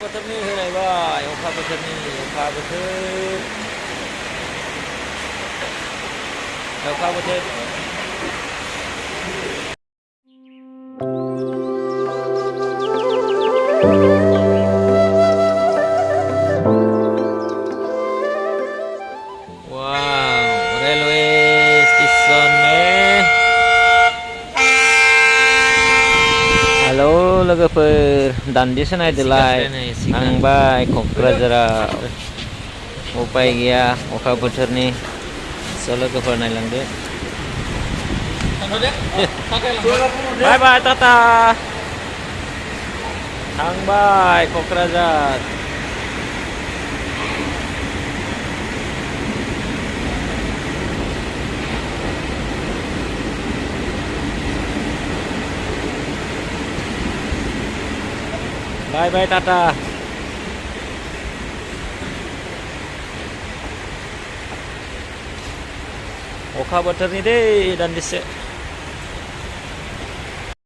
बोथोरनि होलायबाय अखा बोथोरनि अखा बोथोर अखा बोथोर wow railway station में halo लोगोफोर दान्दिसे नायदोलाय थांबाय क'क्राझाराव उपाय गैया अखा बोथोरनि स' लोगोफोर नायलांदो बाय बाय टाटा थांबाय क'क्राझार बाय बाय टाटा अखा बोथोरनि दै दान्दिसे